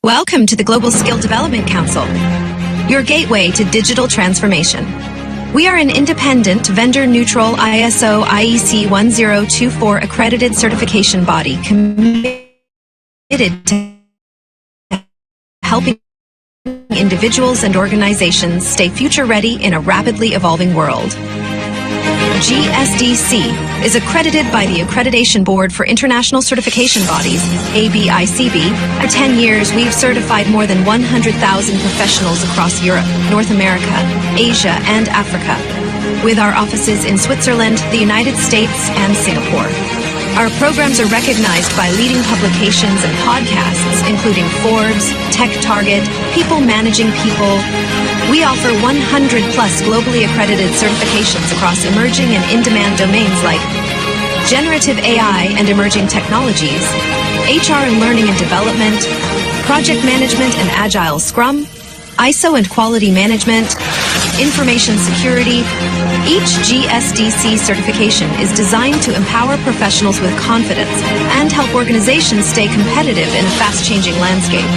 Welcome to the Global Skill Development Council, your gateway to digital transformation. We are an independent, vendor-neutral ISO IEC 1024 accredited certification body committed to helping individuals and organizations stay future-ready in a rapidly evolving world. GSDC is accredited by the Accreditation Board for International Certification Bodies, ABICB. For 10 years, we've certified more than 100,000 professionals across Europe, North America, Asia, and Africa, with our offices in Switzerland, the United States, and Singapore. Our programs are recognized by leading publications and podcasts, including Forbes, Tech Target, People Managing People. We offer 100-plus globally accredited certifications across emerging and in-demand domains like generative AI and emerging technologies, HR and learning and development, project management and agile Scrum, ISO and quality management, information security. Each GSDC certification is designed to empower professionals with confidence and help organizations stay competitive in a fast-changing landscape.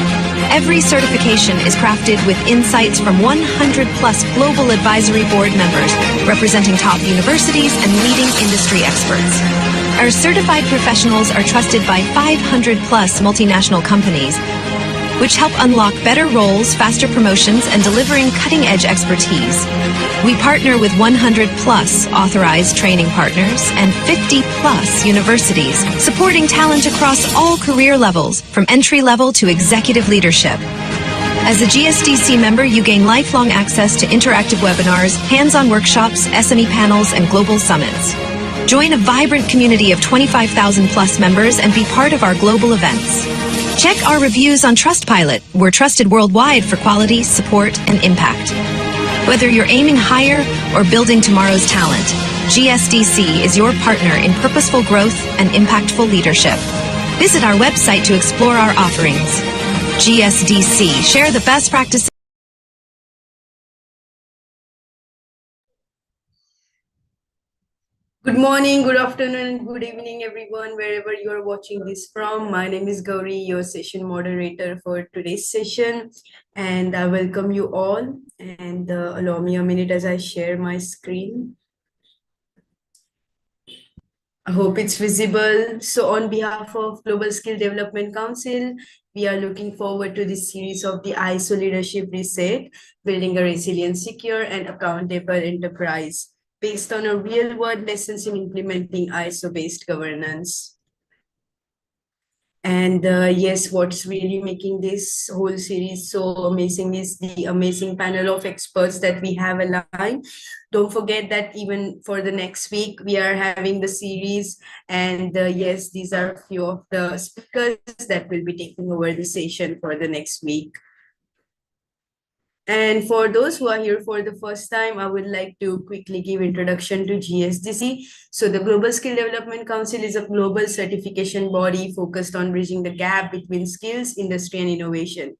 Every certification is crafted with insights from 100-plus global advisory board members representing top universities and leading industry experts. Our certified professionals are trusted by 500-plus multinational companies, which help unlock better roles, faster promotions, and delivering cutting-edge expertise. We partner with 100-plus authorized training partners and 50-plus universities, supporting talent across all career levels, from entry-level to executive leadership. As a GSDC member, you gain lifelong access to interactive webinars, hands-on workshops, SME panels, and global summits. Join a vibrant community of 25,000-plus members and be part of our global events. Check our reviews on Trustpilot. We're trusted worldwide for quality, support, and impact. Whether you're aiming higher or building tomorrow's talent, GSDC is your partner in purposeful growth and impactful leadership. Visit our website to explore our offerings. GSDC, share the best practices. Good morning, good afternoon, and good evening, everyone, wherever you are watching this from. My name is Gauri, your session moderator for today's session, and I welcome you all. And allow me a minute as I share my screen. I hope it's visible. So on behalf of Global Skill Development Council, we are looking forward to this series of the ISO Leadership Reset, Building a Resilient, Secure, and Accountable Enterprise, based on a real-world lessons in implementing ISO-based governance. And yes, what's really making this whole series so amazing is the amazing panel of experts that we have aligned. Don't forget that even for the next week, we are having the series. And yes, these are a few of the speakers that will be taking over the session for the next week. And for those who are here for the first time, I would like to quickly give introduction to GSDC. So the Global Skill Development Council is a global certification body focused on bridging the gap between skills, industry, and innovation.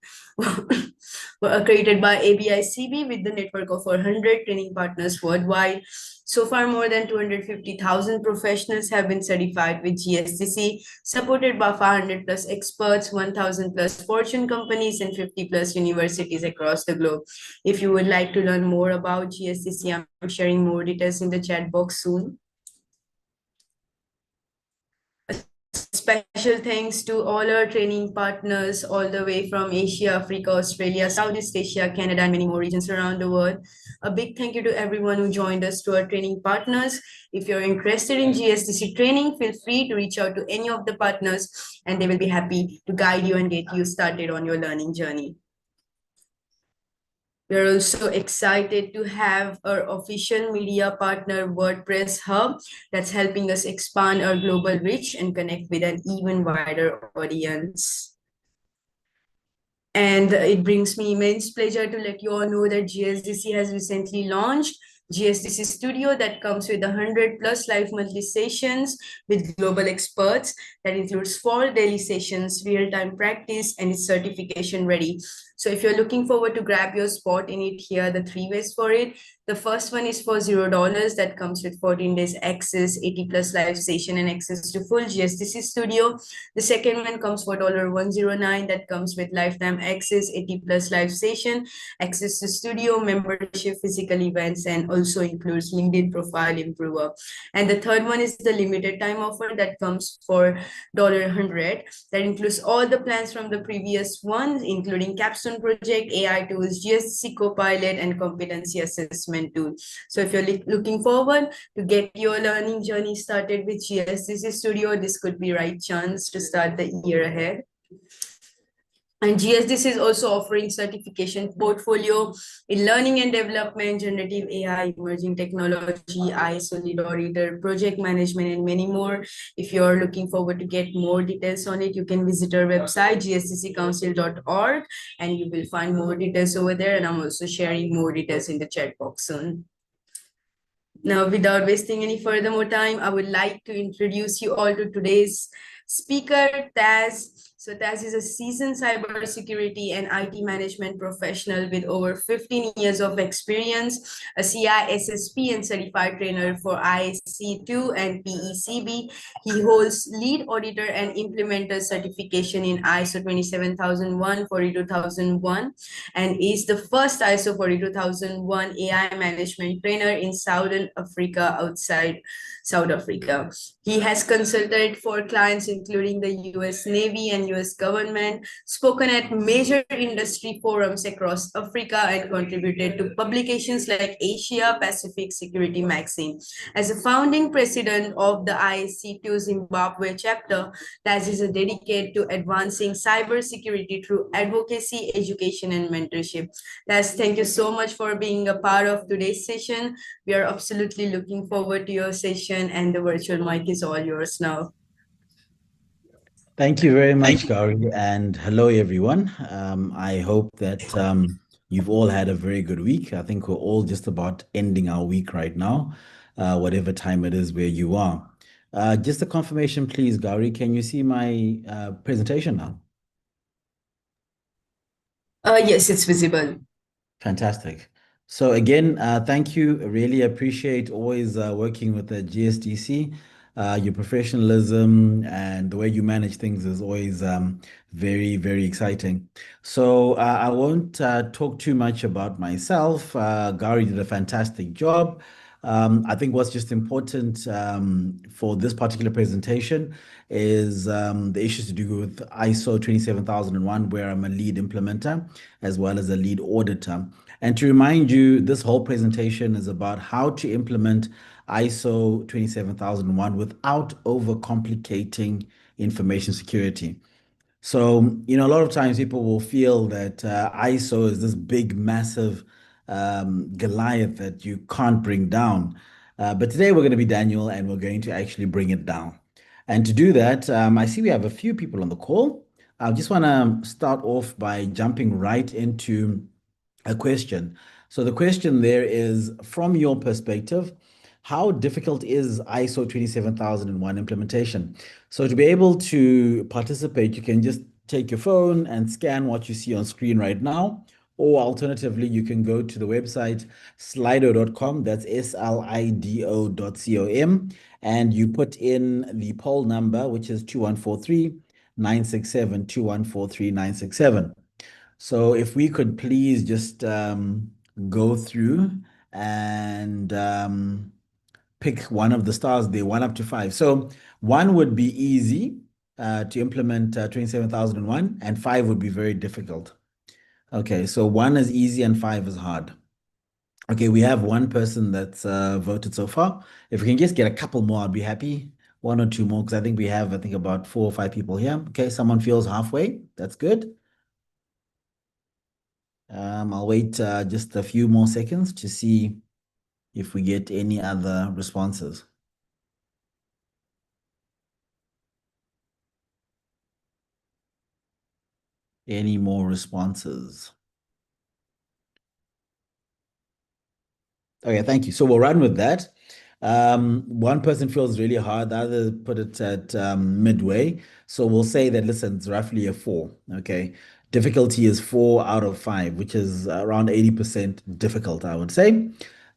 Created by ABICB with the network of 400 training partners worldwide. So far, more than 250,000 professionals have been certified with GSDC, supported by 500-plus experts, 1,000-plus Fortune companies, and 50-plus universities across the globe. If you would like to learn more about GSDC, I'm sharing more details in the chat box soon. Special thanks to all our training partners all the way from Asia, Africa, Australia, Southeast Asia, Canada, and many more regions around the world. A big thank you to everyone who joined us, to our training partners. If you're interested in GSDC training, feel free to reach out to any of the partners and they will be happy to guide you and get you started on your learning journey. We're also excited to have our official media partner, WordPress Hub, that's helping us expand our global reach and connect with an even wider audience. And it brings me immense pleasure to let you all know that GSDC has recently launched GSDC Studio that comes with 100-plus live monthly sessions with global experts. That includes 4 daily sessions, real-time practice, and it's certification ready. So if you're looking forward to grab your spot in it, here are the 3 ways for it. The first one is for $0 that comes with 14 days access, 80 plus live session, and access to full GSDC Studio. The second one comes for $109 that comes with lifetime access, 80 plus live session, access to studio, membership, physical events, and also includes LinkedIn profile improver. And the third one is the limited time offer that comes for $100. That includes all the plans from the previous ones, including capstone project, AI tools, GSC Copilot, and competency assessment tool. So if you're looking forward to get your learning journey started with GSDC Studio, this could be right chance to start the year ahead. And GSDC is also offering certification portfolio in learning and development, generative AI, emerging technology, ISO lead auditor, project management, and many more. If you're looking forward to get more details on it, you can visit our website, gsdccouncil.org, and you will find more details over there. And I'm also sharing more details in the chat box soon. Now, without wasting any further more time, I would like to introduce you all to today's speaker, Taz. So Taz is a seasoned cybersecurity and IT management professional with over 15 years of experience, a CISSP and certified trainer for IC2 and PECB. He holds lead auditor and implementer certification in ISO 27001, 42001, and is the first ISO 42001 AI management trainer in Southern Africa outside South Africa. He has consulted for clients including the US Navy and US government, spoken at major industry forums across Africa, and contributed to publications like Asia Pacific Security Magazine. As a founding president of the IC2 Zimbabwe chapter, Taz is dedicated to advancing cybersecurity through advocacy, education, and mentorship. Taz, thank you so much for being a part of today's session. We are absolutely looking forward to your session, and the virtual mic is all yours now. Thank you very much, Gauri, and hello, everyone. I hope that you've all had a very good week. I think we're all just about ending our week right now, whatever time it is where you are. Just a confirmation, please, Gauri. Can you see my presentation now? Yes, it's visible. Fantastic. So again, thank you. Really appreciate always working with the GSDC. Your professionalism and the way you manage things is always very, very exciting. So I won't talk too much about myself. Gary did a fantastic job. I think what's just important for this particular presentation is the issues to do with ISO 27001, where I'm a lead implementer as well as a lead auditor. And to remind you, this whole presentation is about how to implement ISO 27001 without overcomplicating information security. So, a lot of times people will feel that ISO is this big, massive Goliath that you can't bring down. But today we're going to be Daniel and we're going to actually bring it down. And to do that, I see we have a few people on the call. I just want to start off by jumping right into a question. So the question there is, from your perspective, how difficult is ISO 27001 implementation? So to be able to participate, you can just take your phone and scan what you see on screen right now, or alternatively, you can go to the website slido.com, that's slido.com, and you put in the poll number, which is 2143-967, 2143-967. So if we could please just go through and pick one of the stars there, 1 up to 5. So 1 would be easy to implement 27001, and 5 would be very difficult. Okay, so 1 is easy and 5 is hard. Okay, we have one person that's voted so far. If we can just get a couple more, I'd be happy. 1 or 2 more, because I think we have, about 4 or 5 people here. Okay, someone feels halfway. That's good. I'll wait just a few more seconds to see if we get any other responses. Any more responses? Okay, thank you. So we'll run with that. One person feels really hard, the other put it at midway. So we'll say that, listen, it's roughly a 4, okay? Difficulty is 4 out of 5, which is around 80% difficult, I would say.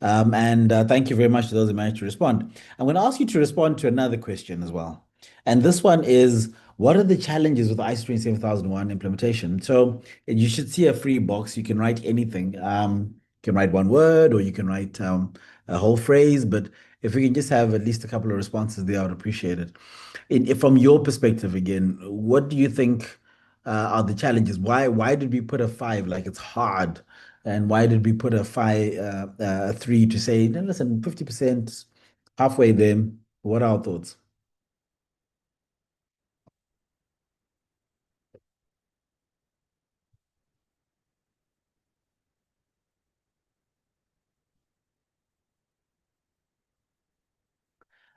And thank you very much to those who managed to respond. I'm going to ask you to respond to another question as well. And this one is, what are the challenges with ISO 27001 implementation? So you should see a free box. You can write anything. You can write one word or you can write a whole phrase. But if we can just have at least a couple of responses there, I would appreciate it. From your perspective, again, what do you think are the challenges? Why did we put a five? Like it's hard, and why did we put a five, a three to say, "No, listen, 50%, halfway there. What are our thoughts?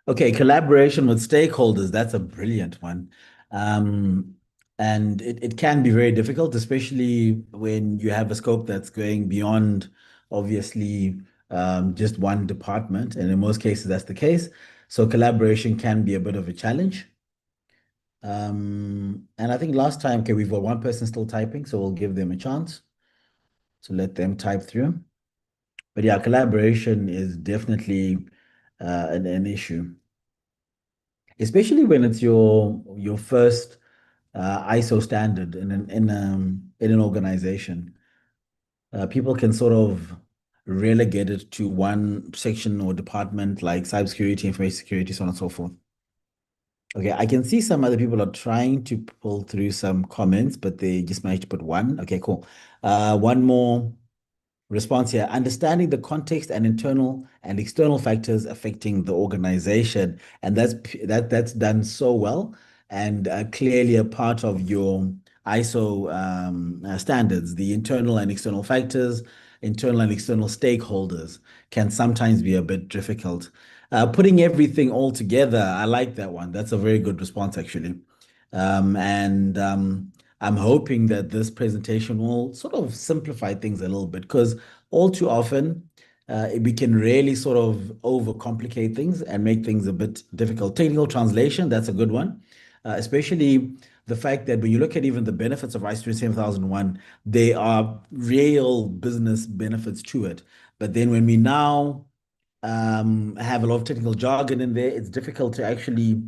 Okay, collaboration with stakeholders. That's a brilliant one. Um, and it can be very difficult, especially when you have a scope that's going beyond, obviously, just one department. And in most cases, that's the case. So collaboration can be a bit of a challenge. And I think last time, okay, we've got one person still typing, so we'll give them a chance to let them type through. But yeah, collaboration is definitely an issue, especially when it's your first ISO standard in an organization. People can sort of relegate it to one section or department like cybersecurity, information security, so on and so forth. Okay, I can see some other people are trying to pull through some comments, but they just managed to put one. Okay, cool. One more response here. Understanding the context and internal and external factors affecting the organization, and that's done so well and clearly a part of your ISO standards. The internal and external factors, internal and external stakeholders can sometimes be a bit difficult. Putting everything all together, I like that one. That's a very good response, actually. And I'm hoping that this presentation will sort of simplify things a little bit because all too often we can really sort of overcomplicate things and make things a bit difficult. Technical translation, that's a good one, especially the fact that when you look at even the benefits of ISO 27001, they are real business benefits to it. But then when we now have a lot of technical jargon in there, it's difficult to actually,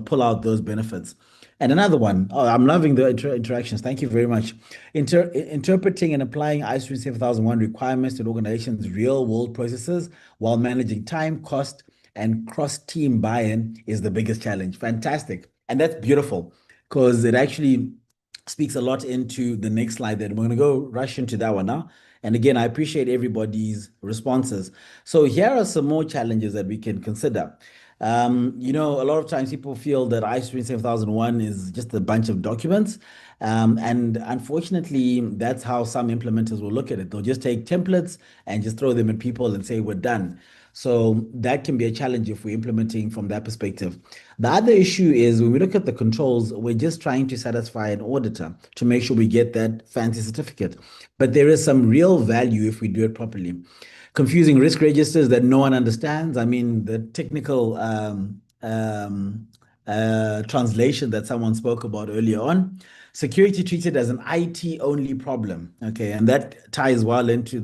pull out those benefits. And another one, oh, I'm loving the interactions. Thank you very much. Interpreting and applying ISO 7001 requirements to organizations' real world processes while managing time, cost, and cross-team buy-in is the biggest challenge. Fantastic. And that's beautiful because it actually speaks a lot into the next slide that we're going to go rush into that one now. And again, I appreciate everybody's responses. So here are some more challenges that we can consider. A lot of times people feel that ISO 27001 is just a bunch of documents. And unfortunately, that's how some implementers will look at it. They'll just take templates and just throw them at people and say, we're done. So that can be a challenge if we're implementing from that perspective. The other issue is when we look at the controls, we're just trying to satisfy an auditor to make sure we get that fancy certificate. But there is some real value if we do it properly. Confusing risk registers that no one understands. I mean, the technical translation that someone spoke about earlier on. Security treated as an IT only problem. Okay, and that ties well into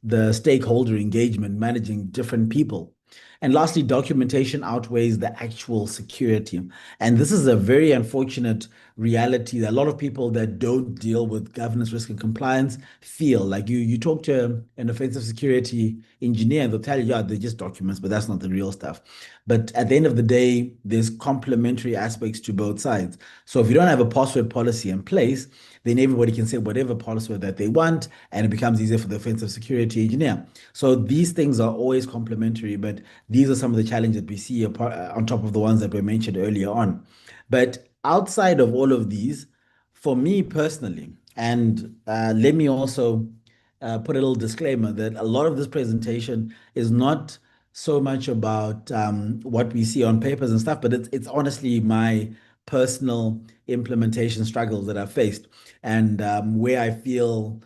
the stakeholder engagement, managing different people. And lastly, documentation outweighs the actual security. And this is a very unfortunate reality that a lot of people that don't deal with governance, risk, and compliance feel. Like you talk to an offensive security engineer, and they'll tell you, yeah, they're just documents, but that's not the real stuff. But at the end of the day, there's complementary aspects to both sides. So if you don't have a password policy in place, then everybody can say whatever password that they want, and it becomes easier for the offensive security engineer. So these things are always complementary, but these are some of the challenges that we see on top of the ones that were mentioned earlier on. But outside of all of these, for me personally, and let me also put a little disclaimer that a lot of this presentation is not so much about what we see on papers and stuff, but it's honestly my personal implementation struggles that I've faced and where I feel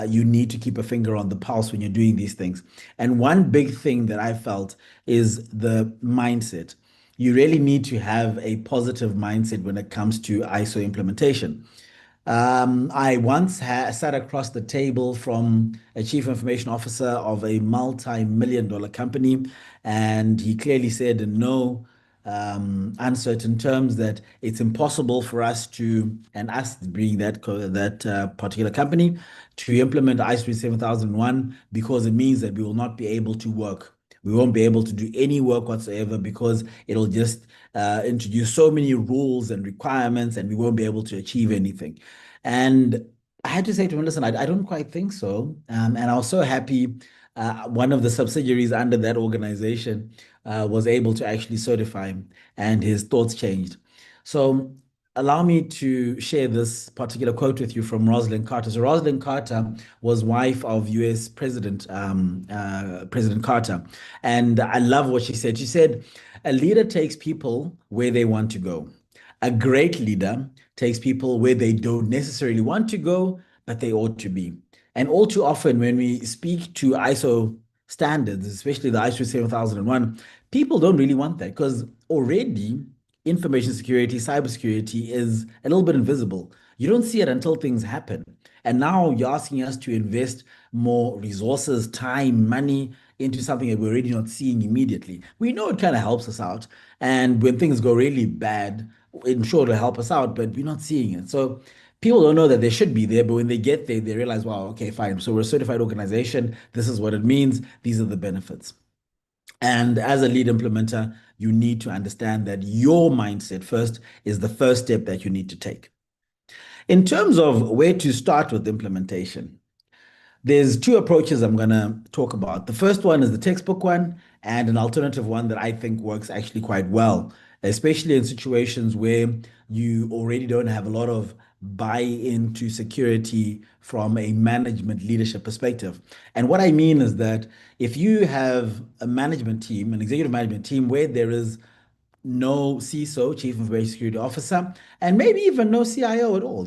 you need to keep a finger on the pulse when you're doing these things. And one big thing that I felt is the mindset. You really need to have a positive mindset when it comes to ISO implementation. I once sat across the table from a chief information officer of a multi-million-dollar company, and he clearly said in no uncertain terms that it's impossible for us to, and us being that particular company, to implement ISO 27001 because it means that we will not be able to work. We won't be able to do any work whatsoever because it'll just introduce so many rules and requirements, and we won't be able to achieve anything. And I had to say to him, listen, I don't quite think so. And I was so happy. One of the subsidiaries under that organization was able to actually certify him, and his thoughts changed. So allow me to share this particular quote with you from Rosalind Carter. So Rosalind Carter was wife of US President Carter. And I love what she said. She said, a leader takes people where they want to go. A great leader takes people where they don't necessarily want to go, but they ought to be. And all too often, when we speak to ISO standards, especially the ISO 7001, people don't really want that because already information security, cybersecurity is a little bit invisible. You don't see it until things happen. And now you're asking us to invest more resources, time, money into something that we're already not seeing immediately. We know it kind of helps us out. And when things go really bad, in sure to help us out, but we're not seeing it. So people don't know that they should be there, but when they get there, they realize, wow, okay, fine. So we're a certified organization. This is what it means. These are the benefits. And as a lead implementer, you need to understand that your mindset first is the first step that you need to take. In terms of where to start with implementation, there's two approaches I'm going to talk about. The first one is the textbook one, and an alternative one that I think works actually quite well, especially in situations where you already don't have a lot of buy-in to security from a management leadership perspective. And what I mean is that if you have a management team, an executive management team, where there is no CISO, Chief Information Security Officer, and maybe even no CIO at all,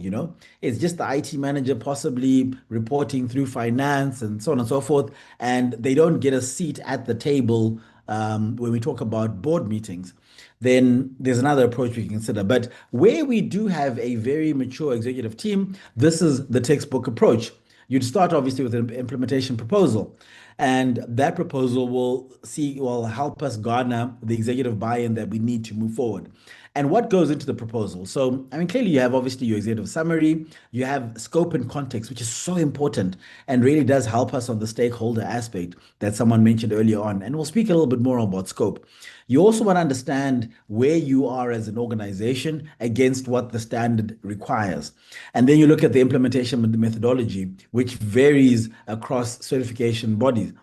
It's just the IT manager possibly reporting through finance and so on and so forth, and they don't get a seat at the table when we talk about board meetings. Then there's another approach we can consider. But where we do have a very mature executive team, this is the textbook approach. You'd start obviously with an implementation proposal. And that proposal will help us garner the executive buy-in that we need to move forward. And what goes into the proposal? So, I mean, clearly you have obviously your executive summary, you have scope and context, which is so important and really does help us on the stakeholder aspect that someone mentioned earlier on. And we'll speak a little bit more about scope. You also want to understand where you are as an organization against what the standard requires. And then you look at the implementation methodology, which varies across certification bodies.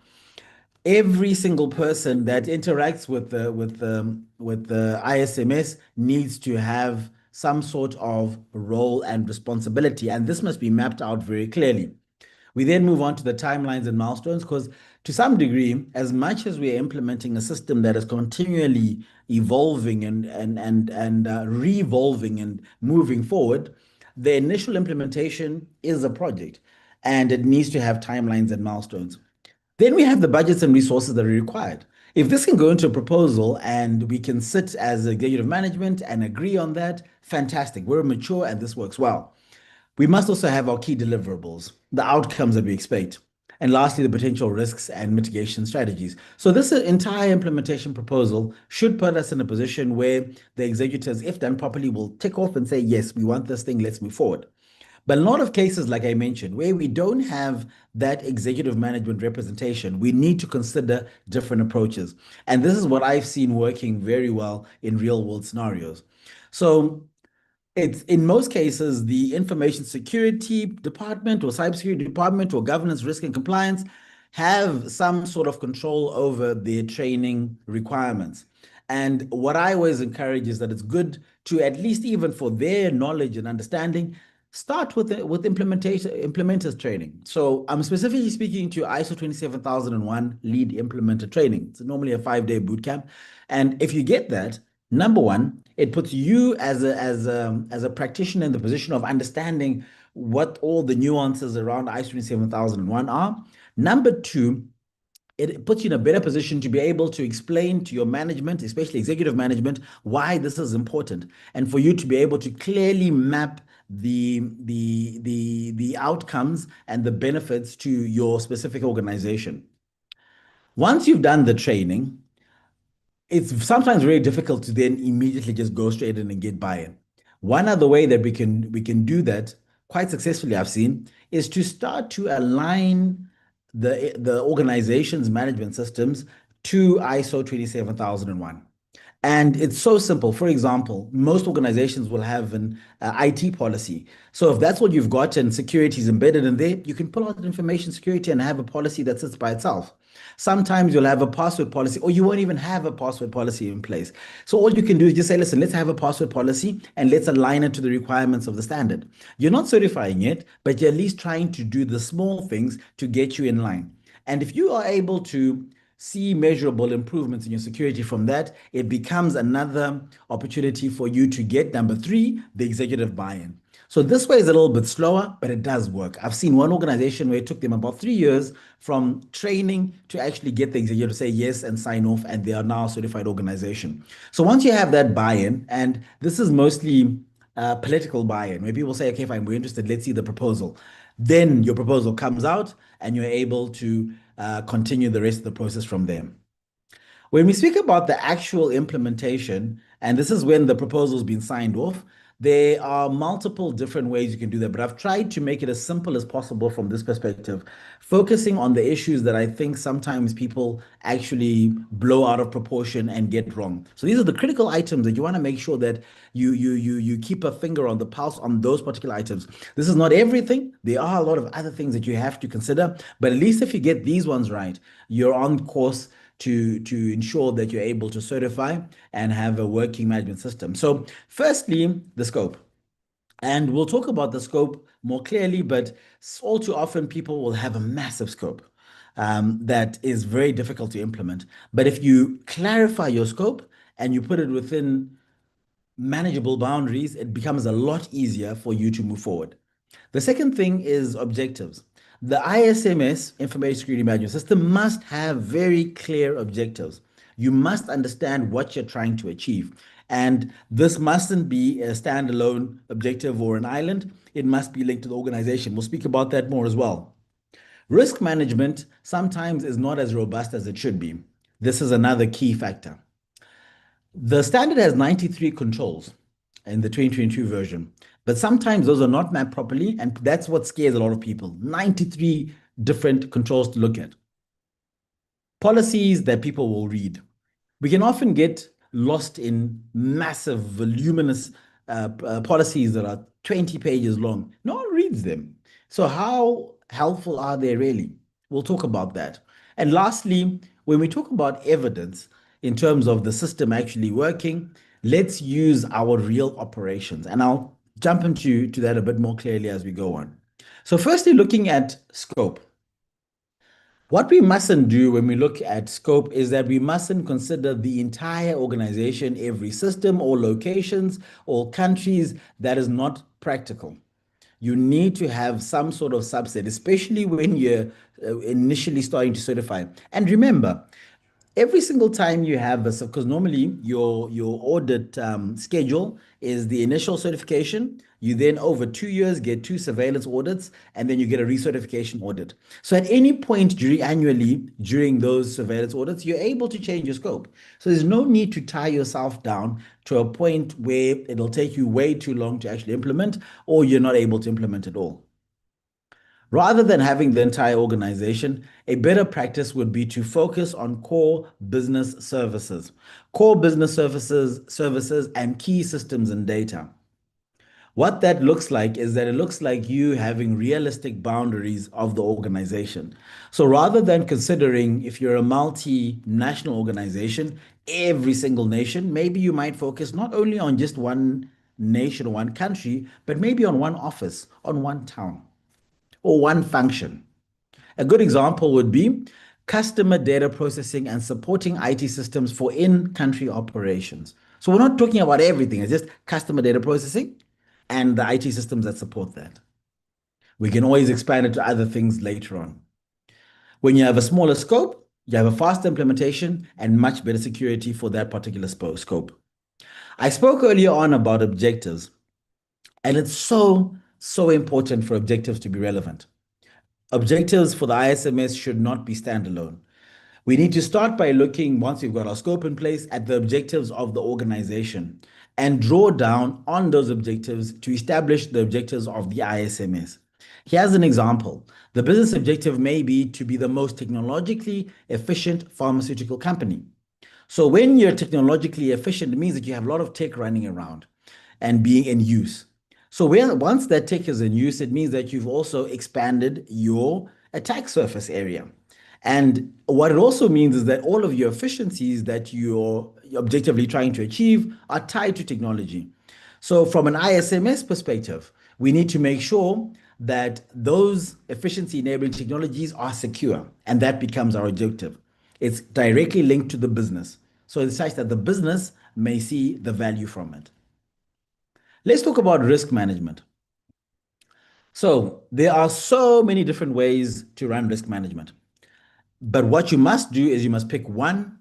Every single person that interacts with the ISMS needs to have some sort of role and responsibility, and this must be mapped out very clearly. We then move on to the timelines and milestones because, to some degree, as much as we are implementing a system that is continually evolving and re-evolving and moving forward, the initial implementation is a project and it needs to have timelines and milestones. Then we have the budgets and resources that are required. If this can go into a proposal and we can sit as executive management and agree on that, fantastic. We're mature and this works well. We must also have our key deliverables, the outcomes that we expect, and lastly, the potential risks and mitigation strategies. So this entire implementation proposal should put us in a position where the executives, if done properly, will tick off and say, yes, we want this thing, let's move forward. But in a lot of cases, like I mentioned, where we don't have that executive management representation, we need to consider different approaches. And this is what I've seen working very well in real world scenarios. So it's in most cases the information security department or cybersecurity department or governance, risk and compliance have some sort of control over their training requirements. And what I always encourage is that it's good to, at least even for their knowledge and understanding, start with implementers training. So I'm specifically speaking to ISO 27001 lead implementer training. It's normally a 5-day boot camp. And if you get that, number one, it puts you as a practitioner in the position of understanding what all the nuances around ISO 27001 are. Number two, it puts you in a better position to be able to explain to your management, especially executive management, why this is important, and for you to be able to clearly map the outcomes and the benefits to your specific organization. Once you've done the training, it's sometimes very difficult to then immediately just go straight in and get buy-in. One other way that we can do that quite successfully, I've seen, is to start to align the organization's management systems to ISO 27001. And it's so simple. For example, most organizations will have an IT policy. So if that's what you've got and security is embedded in there, you can pull out information security and have a policy that sits by itself. Sometimes you'll have a password policy, or you won't even have a password policy in place. So all you can do is just say, listen, let's have a password policy and let's align it to the requirements of the standard. You're not certifying it, but you're at least trying to do the small things to get you in line. And if you are able to see measurable improvements in your security from that, it becomes another opportunity for you to get, number three, the executive buy-in. So this way is a little bit slower, but it does work. I've seen one organization where it took them about 3 years from training to actually get the executive to say yes and sign off, and they are now a certified organization. So once you have that buy-in, and this is mostly political buy-in, where people say, okay, fine, we're interested, let's see the proposal. Then your proposal comes out and you're able to continue the rest of the process from there. When we speak about the actual implementation, and this is when the proposal's been signed off, there are multiple different ways you can do that, but I've tried to make it as simple as possible from this perspective, focusing on the issues that I think sometimes people actually blow out of proportion and get wrong. So these are the critical items that you want to make sure that you keep a finger on the pulse on those particular items. This is not everything. There are a lot of other things that you have to consider, but at least if you get these ones right, you're on course to ensure that you're able to certify and have a working management system. So firstly, the scope. And we'll talk about the scope more clearly, but all too often people will have a massive scope that is very difficult to implement. But if you clarify your scope and you put it within manageable boundaries, it becomes a lot easier for you to move forward. The second thing is objectives. The ISMS, Information Security Management System, must have very clear objectives. You must understand what you're trying to achieve. And this mustn't be a standalone objective or an island. It must be linked to the organization. We'll speak about that more as well. Risk management sometimes is not as robust as it should be. This is another key factor. The standard has 93 controls in the 2022 version, but sometimes those are not mapped properly, and that's what scares a lot of people. 93 different controls to look at. Policies that people will read. We can often get lost in massive, voluminous policies that are 20 pages long. No one reads them. So how helpful are they really? We'll talk about that. And lastly, when we talk about evidence in terms of the system actually working, let's use our real operations. And I'll jump into that a bit more clearly as we go on. So firstly, looking at scope. What we mustn't do when we look at scope is that we mustn't consider the entire organization, every system or locations or countries. That is not practical. You need to have some sort of subset, especially when you're initially starting to certify. And remember, every single time you have a, because normally your audit schedule is the initial certification. You then over 2 years get 2 surveillance audits, and then you get a recertification audit. So at any point annually during those surveillance audits, you're able to change your scope. So there's no need to tie yourself down to a point where it'll take you way too long to actually implement, or you're not able to implement at all. Rather than having the entire organization, a better practice would be to focus on core business services, and key systems and data. What that looks like is that it looks like you having realistic boundaries of the organization. So rather than considering, if you're a multinational organization, every single nation, maybe you might focus not only on just one nation or one country, but maybe on one office, on one town, or one function. A good example would be customer data processing and supporting IT systems for in-country operations. So we're not talking about everything, it's just customer data processing and the IT systems that support that. We can always expand it to other things later on. When you have a smaller scope, you have a faster implementation and much better security for that particular scope. I spoke earlier on about objectives. And it's so, so important for objectives to be relevant. Objectives for the ISMS should not be standalone. We need to start by looking, once we've got our scope in place, at the objectives of the organization and draw down on those objectives to establish the objectives of the ISMS. Here's an example. The business objective may be to be the most technologically efficient pharmaceutical company. So when you're technologically efficient, it means that you have a lot of tech running around and being in use. So once that tech is in use, it means that you've also expanded your attack surface area. And what it also means is that all of your efficiencies that you're objectively trying to achieve are tied to technology. So from an ISMS perspective, we need to make sure that those efficiency enabling technologies are secure, and that becomes our objective. It's directly linked to the business. So it's such that the business may see the value from it. Let's talk about risk management. So there are so many different ways to run risk management. But what you must do is you must pick one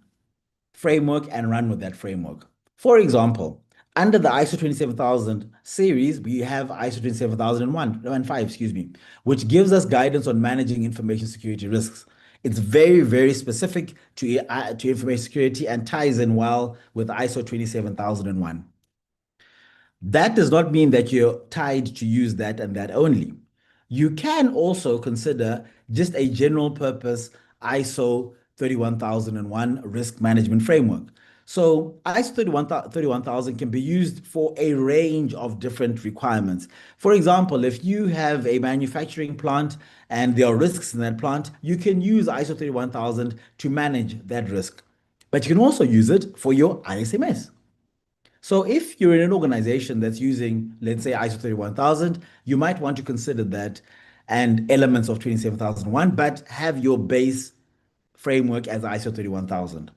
framework and run with that framework. For example, under the ISO 27000 series, we have ISO 27001, excuse me, which gives us guidance on managing information security risks. It's very, very specific to information security and ties in well with ISO 27001. That does not mean that you're tied to use that and that only. You can also consider just a general purpose ISO 31001 risk management framework. So ISO 31000 can be used for a range of different requirements. For example, if you have a manufacturing plant and there are risks in that plant, you can use ISO 31000 to manage that risk. But you can also use it for your ISMS. So if you're in an organization that's using, let's say, ISO 31000, you might want to consider that and elements of 27001, but have your base framework as ISO 31000.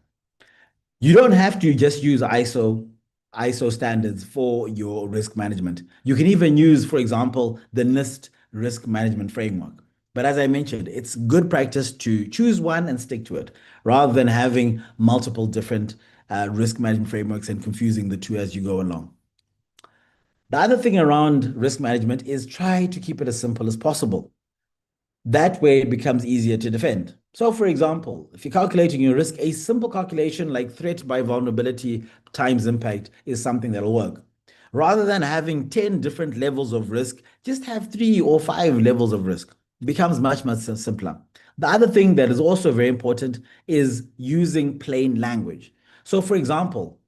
You don't have to just use ISO standards for your risk management. You can even use, for example, the NIST risk management framework. But as I mentioned, it's good practice to choose one and stick to it rather than having multiple different risk management frameworks and confusing the two as you go along. The other thing around risk management is try to keep it as simple as possible. That way it becomes easier to defend. So for example, if you're calculating your risk, a simple calculation like threat by vulnerability times impact is something that'll work. Rather than having 10 different levels of risk, just have 3 or 5 levels of risk. It becomes much, much simpler. The other thing that is also very important is using plain language. So for example,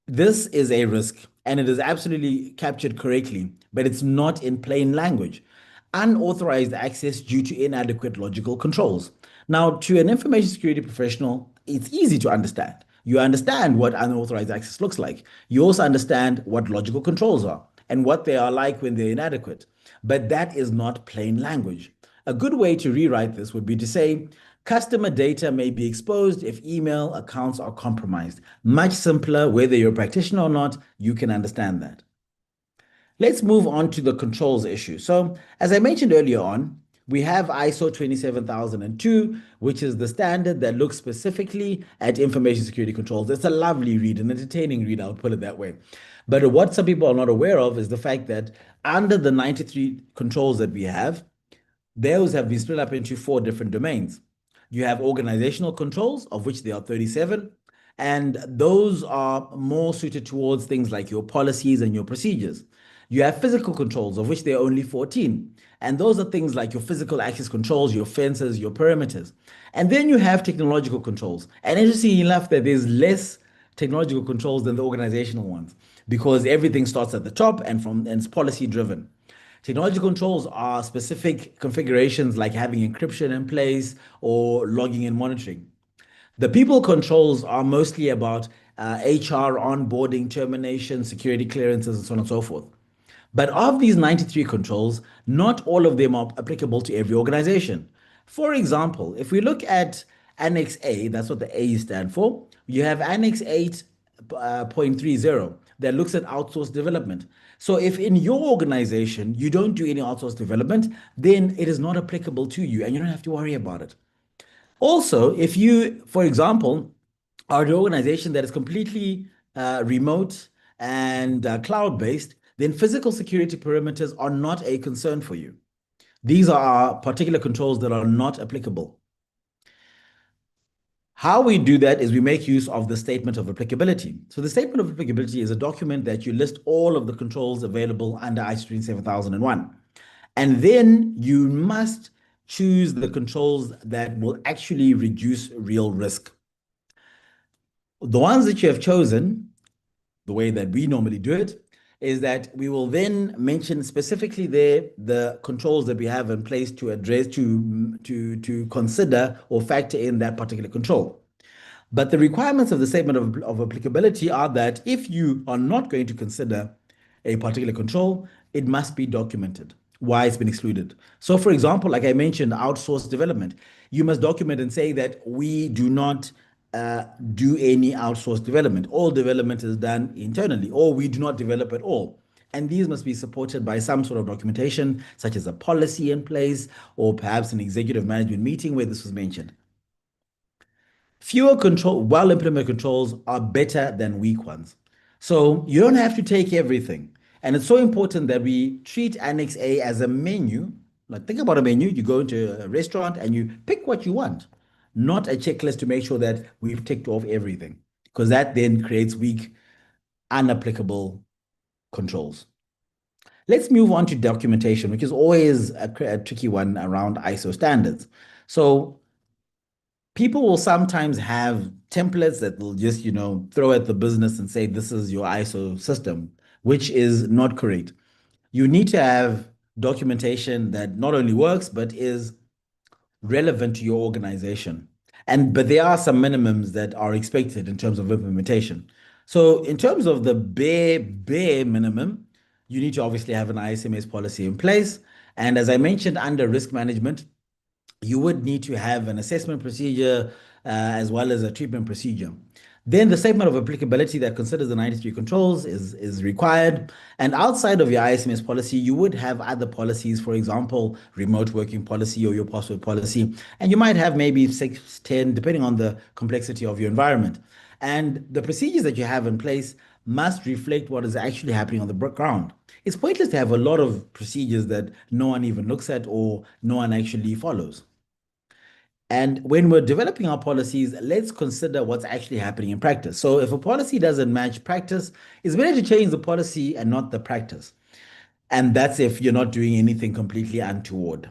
this is a risk and it is absolutely captured correctly, but it's not in plain language. Unauthorized access due to inadequate logical controls. Now, to an information security professional, it's easy to understand. You understand what unauthorized access looks like. You also understand what logical controls are and what they are like when they're inadequate. But that is not plain language. A good way to rewrite this would be to say, customer data may be exposed if email accounts are compromised. Much simpler, whether you're a practitioner or not, you can understand that. Let's move on to the controls issue. So as I mentioned earlier on, we have ISO 27002, which is the standard that looks specifically at information security controls. It's a lovely read, an entertaining read, I'll put it that way. But what some people are not aware of is the fact that under the 93 controls that we have, those have been split up into 4 different domains. You have organizational controls, of which there are 37, and those are more suited towards things like your policies and your procedures. You have physical controls, of which there are only 14, and those are things like your physical access controls, your fences, your perimeters. And then you have technological controls. And interestingly enough, that there's less technological controls than the organizational ones, because everything starts at the top and it's policy driven. Technology controls are specific configurations like having encryption in place or logging and monitoring. The people controls are mostly about HR, onboarding, termination, security clearances, and so on and so forth. But of these 93 controls, not all of them are applicable to every organization. For example, if we look at Annex A, that's what the A stand for, you have Annex 8.30 that looks at outsourced development. So if in your organization you don't do any outsourced development, then it is not applicable to you and you don't have to worry about it. Also, if you, for example, are an organization that is completely remote and cloud-based, then physical security perimeters are not a concern for you. These are particular controls that are not applicable. How we do that is we make use of the statement of applicability. So the statement of applicability is a document that you list all of the controls available under ISO 27001. And then you must choose the controls that will actually reduce real risk. The ones that you have chosen, the way that we normally do it, is that we will then mention specifically there the controls that we have in place to address, to consider or factor in that particular control. But the requirements of the statement of applicability are that if you are not going to consider a particular control, it must be documented why it's been excluded. So, for example, like I mentioned, outsourced development, you must document and say that we do not do any outsourced development. All development is done internally, or we do not develop at all. And these must be supported by some sort of documentation, such as a policy in place, or perhaps an executive management meeting where this was mentioned. Fewer well-implemented controls are better than weak ones. So you don't have to take everything. And it's so important that we treat Annex A as a menu. Like, think about a menu. You go into a restaurant and you pick what you want, not a checklist to make sure that we've ticked off everything, because that then creates weak, unapplicable controls. Let's move on to documentation, which is always a tricky one around ISO standards. So people will sometimes have templates that they'll just, throw at the business and say, this is your ISO system, which is not correct. You need to have documentation that not only works, but is relevant to your organization. But there are some minimums that are expected in terms of implementation. So in terms of the bare minimum, you need to obviously have an ISMS policy in place. And as I mentioned, under risk management, you would need to have an assessment procedure as well as a treatment procedure. Then the statement of applicability that considers the 93 controls is required. And outside of your ISMS policy, you would have other policies, for example, remote working policy or your password policy. And you might have maybe 6, 10, depending on the complexity of your environment. And the procedures that you have in place must reflect what is actually happening on the ground. It's pointless to have a lot of procedures that no one even looks at or no one actually follows. And when we're developing our policies, let's consider what's actually happening in practice. So if a policy doesn't match practice, it's better to change the policy and not the practice. And that's if you're not doing anything completely untoward.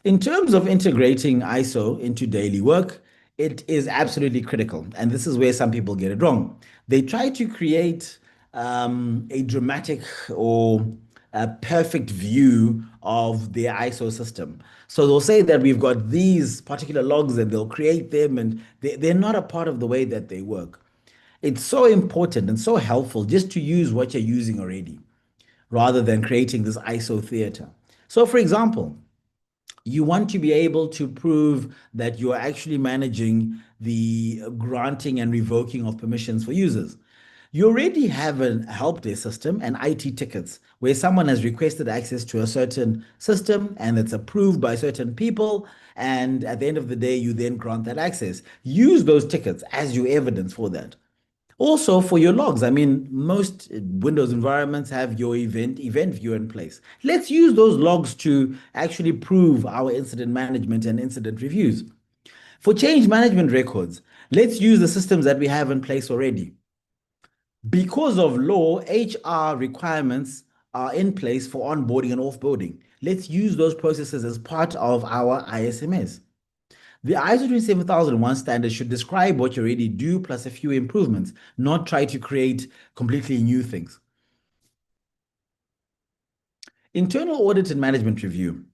In terms of integrating ISO into daily work, it is absolutely critical. And this is where some people get it wrong. They try to create a dramatic or a perfect view of their ISO system. So they'll say that we've got these particular logs and they'll create them, and they're not a part of the way that they work. It's so important and so helpful just to use what you're using already, rather than creating this ISO theater. So for example, you want to be able to prove that you are actually managing the granting and revoking of permissions for users. You already have a help desk system and IT tickets where someone has requested access to a certain system and it's approved by certain people. And at the end of the day, you then grant that access. Use those tickets as your evidence for that. Also for your logs, I mean, most Windows environments have your event viewer in place. Let's use those logs to actually prove our incident management and incident reviews. For change management records, let's use the systems that we have in place already. Because of law, HR requirements are in place for onboarding and offboarding. Let's use those processes as part of our ISMS. The ISO 27001 standard should describe what you already do plus a few improvements, not try to create completely new things. Internal audit and management review.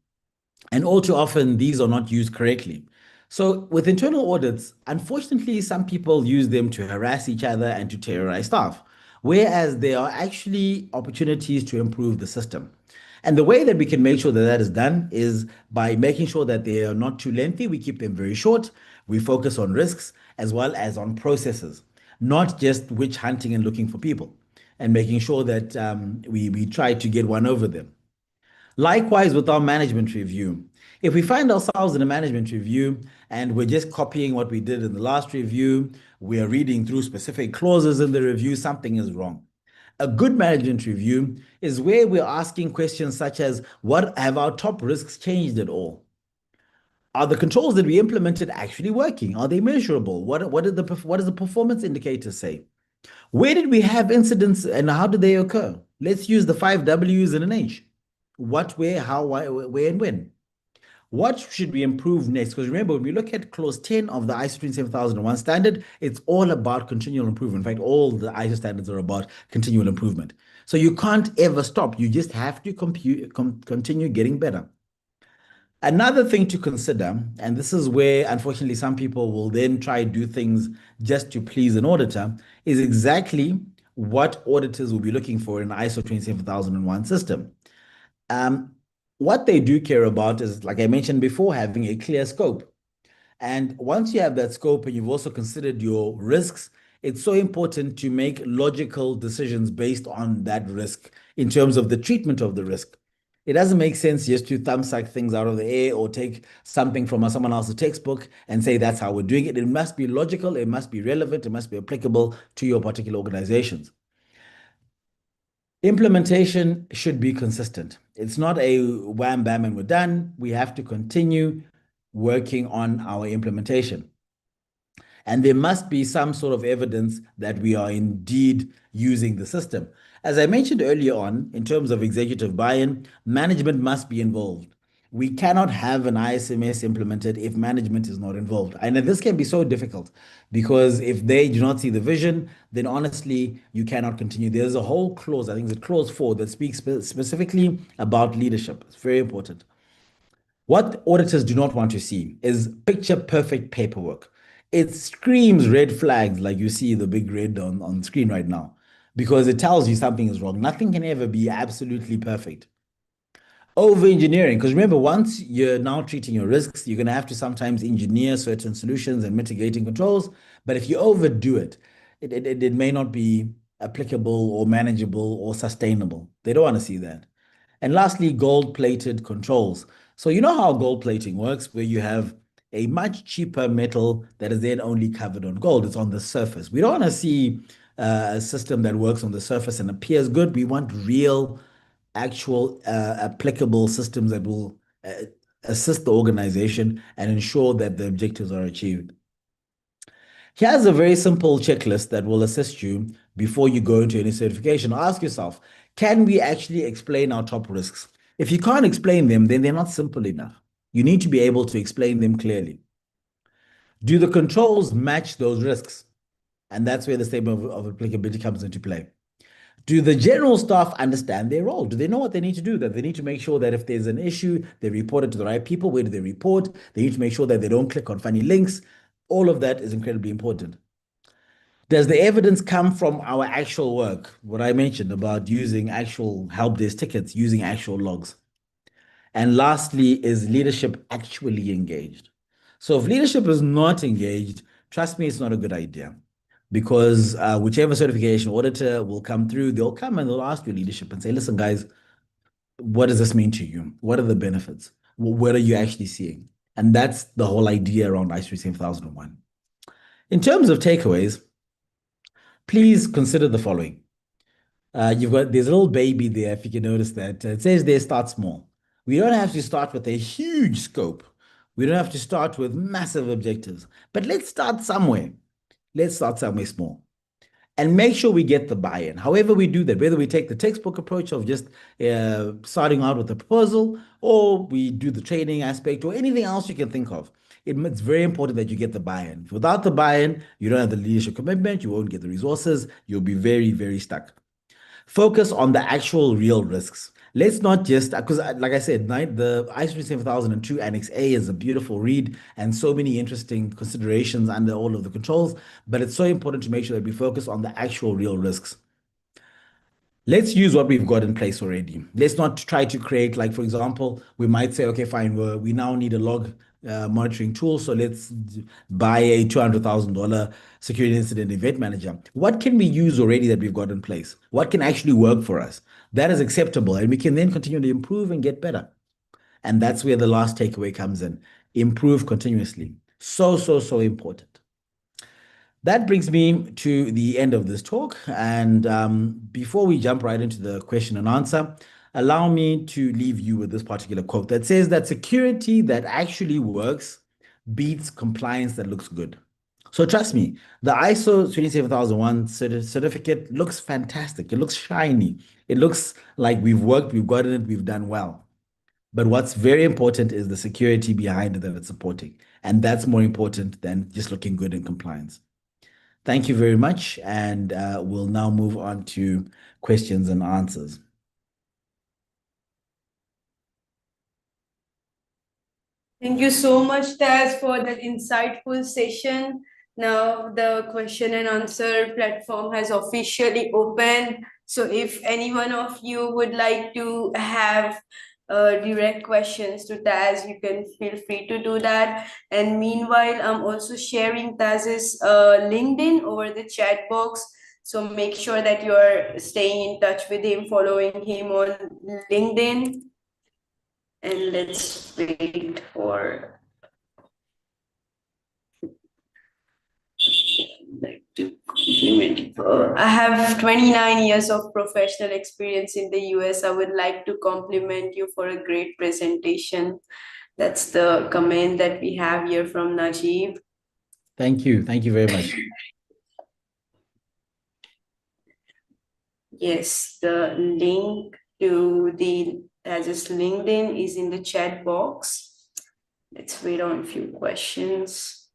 And all too often, these are not used correctly. So with internal audits, unfortunately, some people use them to harass each other and to terrorize staff, whereas there are actually opportunities to improve the system. And the way that we can make sure that that is done is by making sure that they are not too lengthy. We keep them very short. We focus on risks as well as on processes, not just witch hunting and looking for people, and making sure that we try to get one over them. Likewise, with our management review, if we find ourselves in a management review and we're just copying what we did in the last review, we are reading through specific clauses in the review, something is wrong. A good management review is where we're asking questions such as, what have our top risks changed at all? Are the controls that we implemented actually working? Are they measurable? What does the performance indicator say? Where did we have incidents and how did they occur? Let's use the 5 W's and an H. What, where, how, why, where, and when. What should we improve next? Because remember, when we look at clause 10 of the ISO 27001 standard, it's all about continual improvement. In fact, all the ISO standards are about continual improvement. So you can't ever stop. You just have to continue getting better. Another thing to consider, and this is where unfortunately some people will then try to do things just to please an auditor, is exactly what auditors will be looking for in ISO 27001 system. What they do care about is, like I mentioned before, having a clear scope. And once you have that scope and you've also considered your risks, it's so important to make logical decisions based on that risk in terms of the treatment of the risk. It doesn't make sense just to thumbsuck things out of the air or take something from someone else's textbook and say that's how we're doing it. It must be logical, it must be relevant, it must be applicable to your particular organizations. Implementation should be consistent. It's not a wham, bam, and we're done. We have to continue working on our implementation. And there must be some sort of evidence that we are indeed using the system. As I mentioned earlier on, in terms of executive buy-in, management must be involved. We cannot have an ISMS implemented if management is not involved. And this can be so difficult because if they do not see the vision, then honestly, you cannot continue. There's a whole clause, I think it's clause 4, that speaks specifically about leadership. It's very important. What auditors do not want to see is picture perfect paperwork. It screams red flags like you see the big red on screen right now because it tells you something is wrong. Nothing can ever be absolutely perfect. Over engineering, because remember, once you're now treating your risks, you're going to have to sometimes engineer certain solutions and mitigating controls. But if you overdo it, it may not be applicable or manageable or sustainable. They don't want to see that. And lastly, gold-plated controls. So you know how gold plating works, where you have a much cheaper metal that is then only covered on gold. It's on the surface. We don't want to see a system that works on the surface and appears good. We want real, actual, applicable systems that will assist the organization and ensure that the objectives are achieved. Here's a very simple checklist that will assist you before you go into any certification. Ask yourself, can we actually explain our top risks? If you can't explain them, then they're not simple enough. You need to be able to explain them clearly. Do the controls match those risks? And that's where the statement of applicability comes into play. Do the general staff understand their role? Do they know what they need to do? That they need to make sure that if there's an issue, they report it to the right people. Where do they report? They need to make sure that they don't click on funny links. All of that is incredibly important. Does the evidence come from our actual work? What I mentioned about using actual help desk tickets, using actual logs. And lastly, is leadership actually engaged? So if leadership is not engaged, trust me, it's not a good idea because whichever certification auditor will come through, they'll come and they'll ask your leadership and say, listen, guys, what does this mean to you? What are the benefits? What are you actually seeing? And that's the whole idea around ISO 27001. In terms of takeaways, please consider the following. There's a little baby there, if you can notice that. It says there, start small. We don't have to start with a huge scope. We don't have to start with massive objectives, but let's start somewhere. Let's start somewhere small and make sure we get the buy-in. However we do that, whether we take the textbook approach of just starting out with a proposal, or we do the training aspect, or anything else you can think of, it's very important that you get the buy-in. Without the buy-in, you don't have the leadership commitment, you won't get the resources, you'll be very, very stuck. Focus on the actual real risks. Let's not just, because like I said, the ISO 27002 Annex A is a beautiful read and so many interesting considerations under all of the controls, but it's so important to make sure that we focus on the actual real risks. Let's use what we've got in place already. Let's not try to create, like, for example, we might say, okay, fine, we now need a log monitoring tool, so let's buy a $200,000 security incident event manager. What can we use already that we've got in place? What can actually work for us? That is acceptable, and we can then continue to improve and get better. And that's where the last takeaway comes in. Improve continuously. So, so, so important. That brings me to the end of this talk. And before we jump right into the question and answer, allow me to leave you with this particular quote that says that security that actually works beats compliance that looks good. So trust me, the ISO 27001 certificate looks fantastic. It looks shiny. It looks like we've worked, we've gotten it, we've done well. But what's very important is the security behind it that it's supporting. And that's more important than just looking good in compliance. Thank you very much. And we'll now move on to questions and answers. Thank you so much, Taz, for that insightful session. Now the question and answer platform has officially opened. So if any one of you would like to have direct questions to Taz, you can feel free to do that. And meanwhile, I'm also sharing Taz's LinkedIn over the chat box. So make sure that you're staying in touch with him, following him on LinkedIn. And let's wait for like to compliment. I have 29 years of professional experience in the US. I would like to compliment you for a great presentation. That's the comment that we have here from Najib. Thank you. Thank you very much. Yes, the link to the Taz's LinkedIn is in the chat box. Let's wait on a few questions.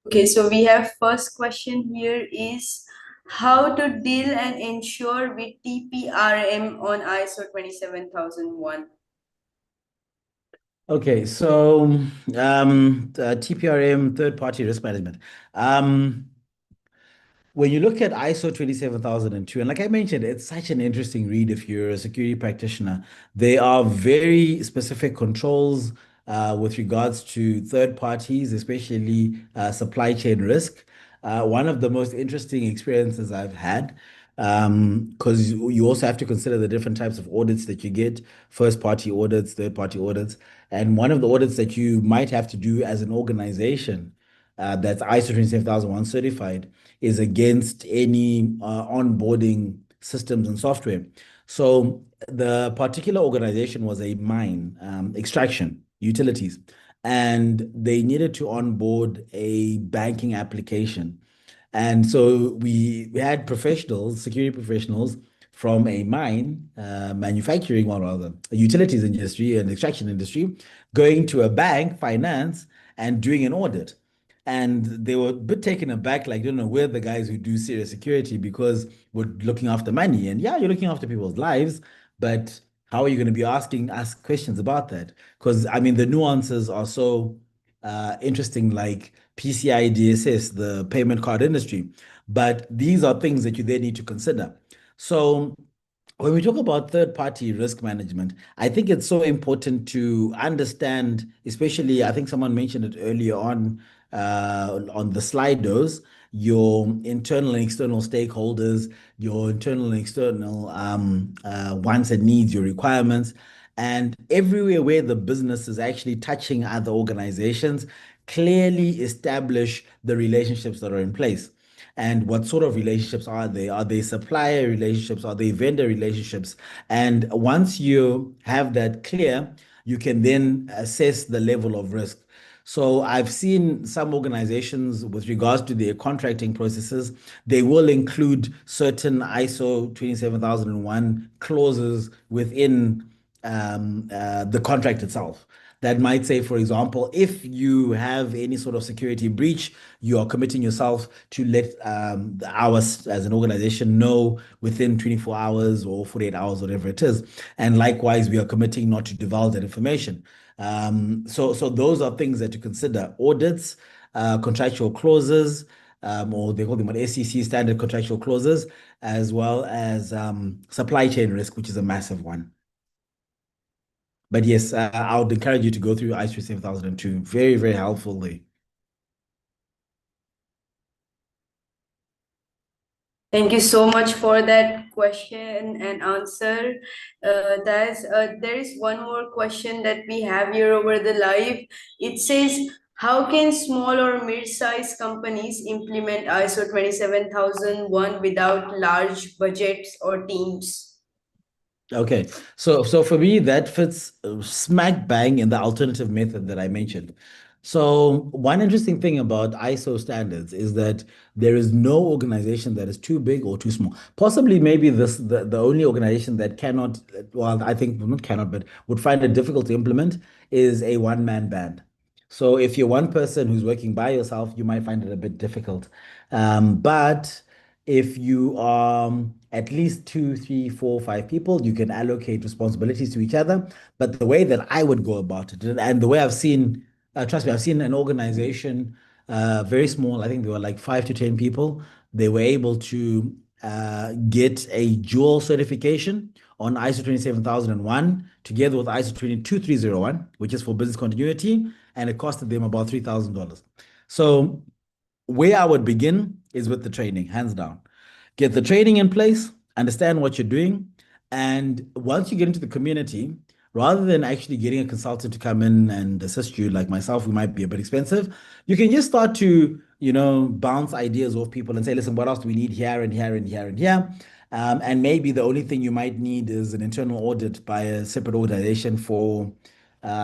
Okay, so we have first question here is how to deal and ensure with TPRM on ISO 27001. Okay, so TPRM, third-party risk management. When you look at ISO 27002, and like I mentioned, it's such an interesting read if you're a security practitioner. There are very specific controls with regards to third parties, especially supply chain risk. One of the most interesting experiences I've had, because you also have to consider the different types of audits that you get, first party audits, third party audits. And one of the audits that you might have to do as an organization that's ISO 27001 certified is against any onboarding systems and software. So the particular organization was a mine, extraction, utilities, and they needed to onboard a banking application. And so we had professionals, security professionals from a mine, manufacturing, or rather, a utilities industry and extraction industry, going to a bank, finance, and doing an audit. And they were a bit taken aback, like, we're the guys who do serious security because we're looking after money. And yeah, you're looking after people's lives, but how are you going to be asking us questions about that? Because, I mean, the nuances are so interesting, like PCI DSS, the payment card industry. But these are things that you then need to consider. So when we talk about third-party risk management, I think it's so important to understand, especially, I think someone mentioned it earlier on the Slidos, your internal and external stakeholders, your internal and external wants and needs, your requirements, and everywhere where the business is actually touching other organizations, clearly establish the relationships that are in place. And what sort of relationships are they? Are they supplier relationships? Are they vendor relationships? And once you have that clear, you can then assess the level of risk. So I've seen some organizations with regards to their contracting processes, they will include certain ISO 27001 clauses within the contract itself. That might say, for example, if you have any sort of security breach, you are committing yourself to let ours as an organization know within 24 hours or 48 hours, whatever it is. And likewise, we are committing not to divulge that information. So those are things that to consider. Audits, contractual clauses, or they call them SEC standard contractual clauses, as well as supply chain risk, which is a massive one. But yes, I would encourage you to go through ISO 7002. Very, very helpful there. Thank you so much for that question and answer. There is one more question that we have here over the live. It says, how can small or mid-sized companies implement ISO 27001 without large budgets or teams? Okay, so for me that fits smack bang in the alternative method that I mentioned. So one interesting thing about ISO standards is that there is no organization that is too big or too small. Possibly maybe the only organization that cannot, well, I think not cannot, but would find it difficult to implement is a one-man band. So if you're one person who's working by yourself, you might find it a bit difficult. But if you are at least two, three, four, five people, you can allocate responsibilities to each other. But the way that I would go about it, and the way I've seen, trust me, I've seen an organization, very small, I think they were like 5 to 10 people. They were able to get a dual certification on ISO 27001 together with ISO 22301, which is for business continuity, and it costed them about $3,000. So where I would begin is with the training, hands down. Get the training in place, understand what you're doing, and once you get into the community, rather than actually getting a consultant to come in and assist you, like myself, who might be a bit expensive, you can just start to, bounce ideas off people and say, listen, what else do we need here and here and here and here? And maybe the only thing you might need is an internal audit by a separate organization for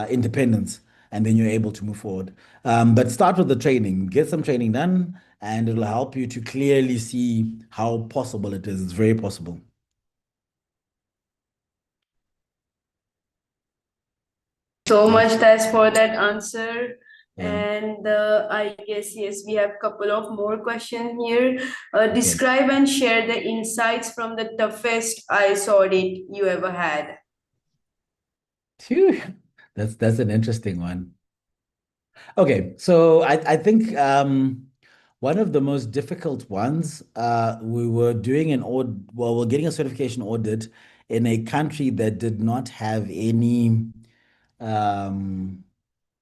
independence, and then you're able to move forward. But start with the training, get some training done, and it'll help you to clearly see how possible it is. It's very possible. So Yeah. much, Taz, for that answer. Yeah. And I guess, yes, we have a couple of more questions here. Okay. Describe and share the insights from the toughest ISO audit you ever had. Phew. That's an interesting one. Okay, so I think one of the most difficult ones, we were doing an audit, well, we're getting a certification audit in a country that did not have any um,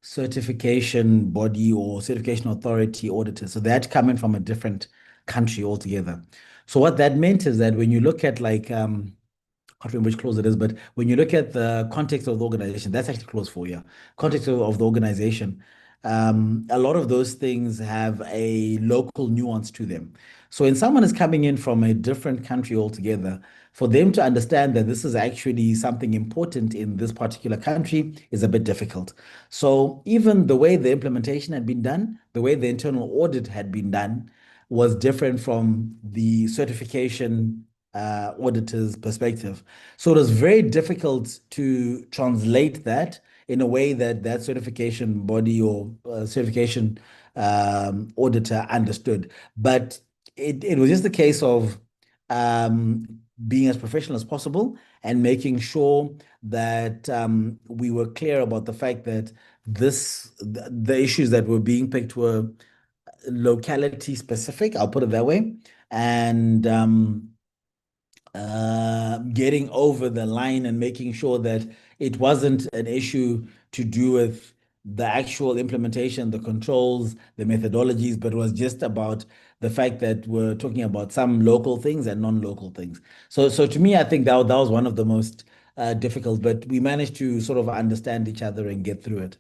certification body or certification authority auditor. So they had to come in from a different country altogether. So what that meant is that when you look at like I can't remember which clause it is, but when you look at the context of the organization, that's actually clause 4, yeah. Context of the organization. A lot of those things have a local nuance to them. So when someone is coming in from a different country altogether, for them to understand that this is actually something important in this particular country is a bit difficult. So even the way the implementation had been done, the way the internal audit had been done, was different from the certification auditor's perspective. So it was very difficult to translate that in a way that that certification body or certification auditor understood. But it was just a case of um, being as professional as possible and making sure that we were clear about the fact that the issues that were being picked were locality specific, I'll put it that way. And getting over the line and making sure that it wasn't an issue to do with the actual implementation, the controls, the methodologies, but it was just about the fact that we're talking about some local things and non-local things. So to me, I think that was one of the most difficult, but we managed to sort of understand each other and get through it.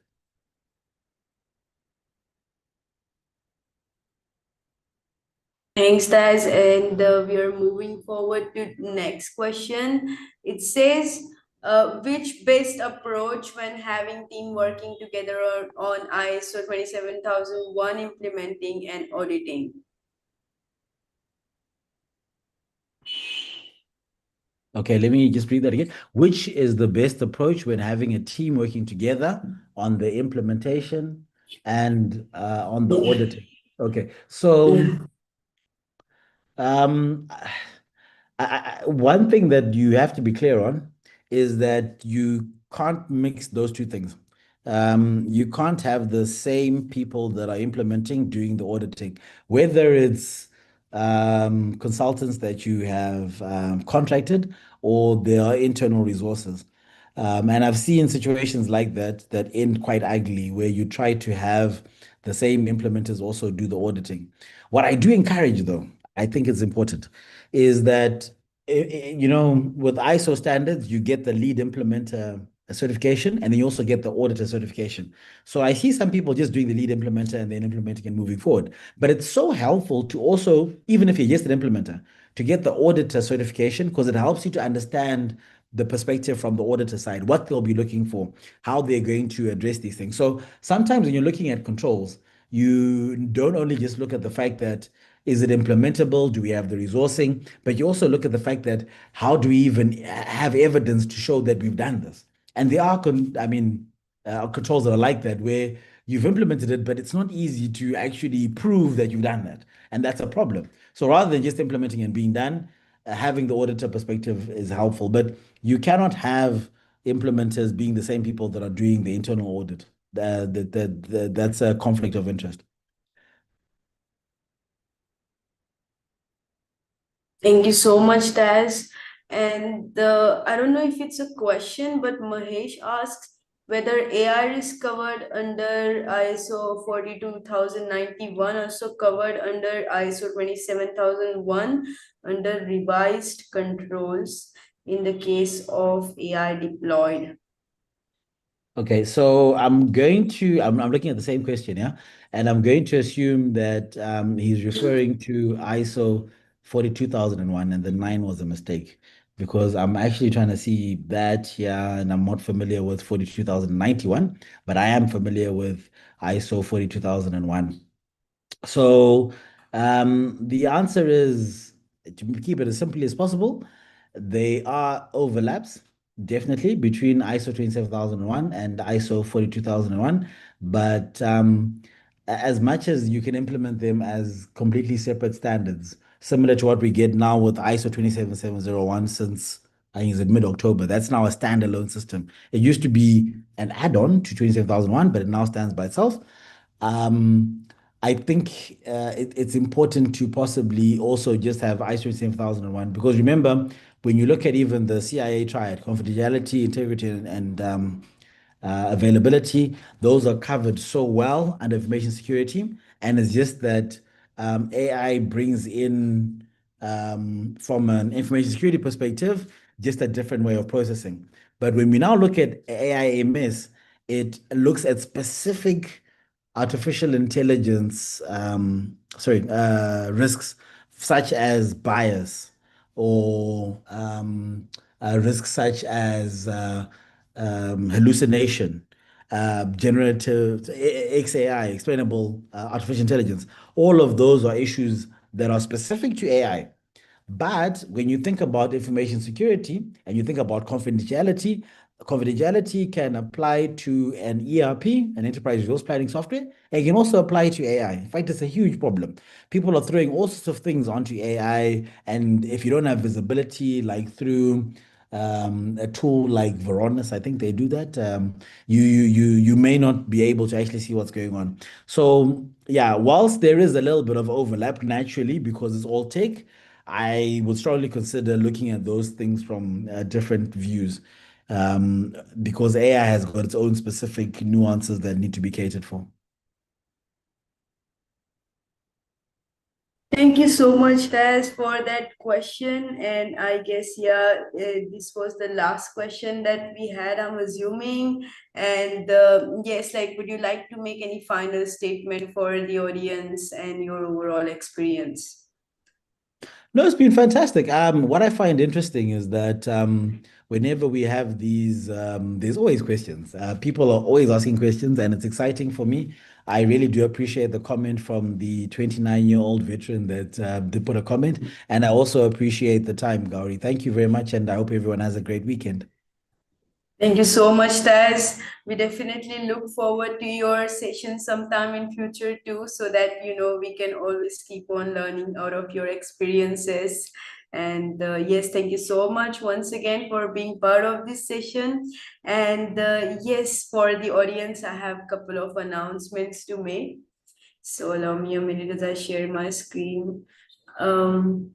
Thanks, Taz. And we are moving forward to next question. It says, which best approach when having team working together on ISO 27001 implementing and auditing? Okay, let me just read that again. Which is the best approach when having a team working together on the implementation and on the auditing? Okay, so um, one thing that you have to be clear on is that you can't mix those two things. You can't have the same people that are implementing doing the auditing, whether it's consultants that you have contracted or their internal resources. And I've seen situations like that that end quite ugly, where you try to have the same implementers also do the auditing. What I do encourage, though, I think it's important, is that with ISO standards, you get the lead implementer certification, and then you also get the auditor certification. So I see some people just doing the lead implementer and then implementing and moving forward. But it's so helpful to also, even if you're just an implementer, to get the auditor certification, because it helps you to understand the perspective from the auditor side, what they'll be looking for, how they're going to address these things. So sometimes when you're looking at controls, you don't only just look at the fact that is it implementable? Do we have the resourcing? But you also look at the fact that how do we even have evidence to show that we've done this? And there are, controls that are like that, where you've implemented it, but it's not easy to actually prove that you've done that. And that's a problem. So rather than just implementing and being done, having the auditor perspective is helpful. But you cannot have implementers being the same people that are doing the internal audit. That's a conflict of interest. Thank you so much, Taz. And I don't know if it's a question, but Mahesh asks whether AI is covered under ISO 42091, also covered under ISO 27001 under revised controls in the case of AI deployed. Okay, so I'm looking at the same question, yeah, and I'm going to assume that he's referring to ISO 42001, and the 9 was a mistake, because I'm actually trying to see that here, and I'm not familiar with 42091, but I am familiar with ISO 42001. So the answer is, to keep it as simply as possible, there are overlaps definitely between ISO 27001 and ISO 42001, but as much as you can implement them as completely separate standards, similar to what we get now with ISO 27701 since I think it's mid-October. That's now a standalone system. It used to be an add-on to 27001, but it now stands by itself. Um, I think it's important to possibly also just have ISO 27001, because remember, when you look at even the CIA triad, confidentiality, integrity, and availability, those are covered so well under information security. And it's just that AI brings in, from an information security perspective, just a different way of processing. But when we now look at AIMS, it looks at specific artificial intelligence, risks such as bias, or risks such as hallucination, generative XAI, explainable artificial intelligence. All of those are issues that are specific to AI. But when you think about information security and you think about confidentiality, confidentiality can apply to an ERP, an enterprise resource planning software, and it can also apply to AI. In fact, it's a huge problem. People are throwing all sorts of things onto AI, and if you don't have visibility, like through a tool like Varonis, I think they do that. You may not be able to actually see what's going on. So yeah, whilst there is a little bit of overlap naturally because it's all tech, I would strongly consider looking at those things from different views, because AI has got its own specific nuances that need to be catered for. Thank you so much, Taz, for that question. And I guess, yeah, this was the last question that we had, I'm assuming. And yes, like, would you like to make any final statement for the audience and your overall experience? No, it's been fantastic. What I find interesting is that whenever we have these, there's always questions. People are always asking questions, and it's exciting for me. I really do appreciate the comment from the 29-year-old veteran that did put a comment, and I also appreciate the time, Gauri. Thank you very much, and I hope everyone has a great weekend. Thank you so much, Taz. We definitely look forward to your session sometime in future too, so that we can always keep on learning out of your experiences. And yes, thank you so much once again for being part of this session. And yes, for the audience, I have a couple of announcements to make. So allow me a minute as I share my screen. Um,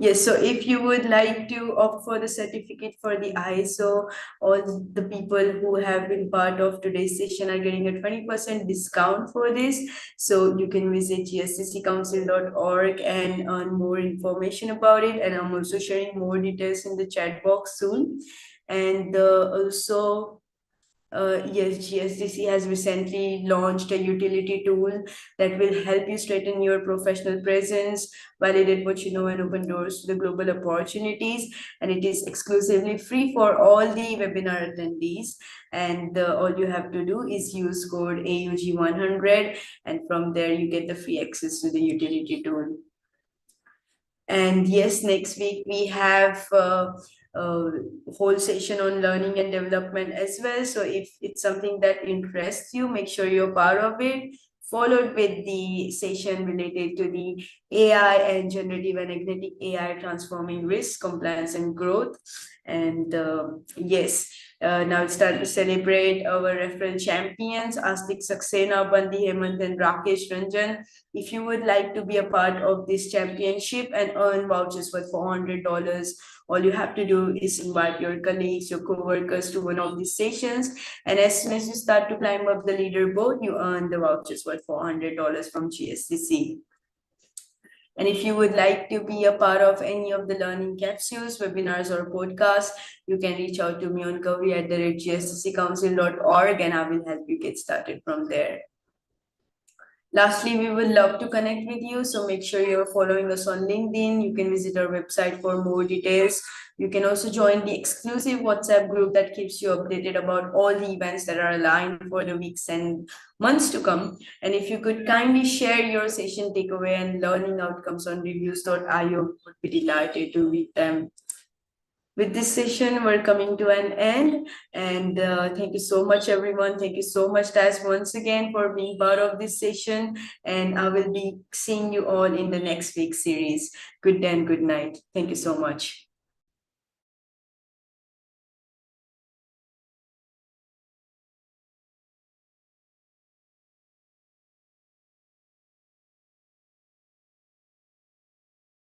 Yes, so if you would like to opt for the certificate for the ISO, all the people who have been part of today's session are getting a 20% discount for this. So you can visit gsdccouncil.org and earn more information about it. And I'm also sharing more details in the chat box soon. And also, yes, GSDC has recently launched a utility tool that will help you strengthen your professional presence, validate what you know, and open doors to the global opportunities. And it is exclusively free for all the webinar attendees. And all you have to do is use code AUG100, and from there you get the free access to the utility tool. And yes, next week we have a whole session on learning and development as well. So if it's something that interests you, make sure you're part of it. Followed with the session related to the AI and generative and agentic AI transforming risk, compliance, and growth. And yes, now it's time to celebrate our referral champions, Astik Saxena, Bandi Hemant, and Rakesh Ranjan. If you would like to be a part of this championship and earn vouchers worth $400, all you have to do is invite your colleagues, your co-workers to one of these sessions. And as soon as you start to climb up the leaderboard, you earn the vouchers worth $400 from GSDC. And if you would like to be a part of any of the learning capsules, webinars, or podcasts, you can reach out to me on kavi@gsdccouncil.org, and I will help you get started from there. Lastly, we would love to connect with you, so make sure you're following us on LinkedIn. You can visit our website for more details. You can also join the exclusive WhatsApp group that keeps you updated about all the events that are aligned for the weeks and months to come. And if you could kindly share your session takeaway and learning outcomes on reviews.io, we would be delighted to read them. With this session, we're coming to an end. And thank you so much, everyone. Thank you so much, Taz, once again for being part of this session. And I will be seeing you all in the next week's series. Good day and good night. Thank you so much.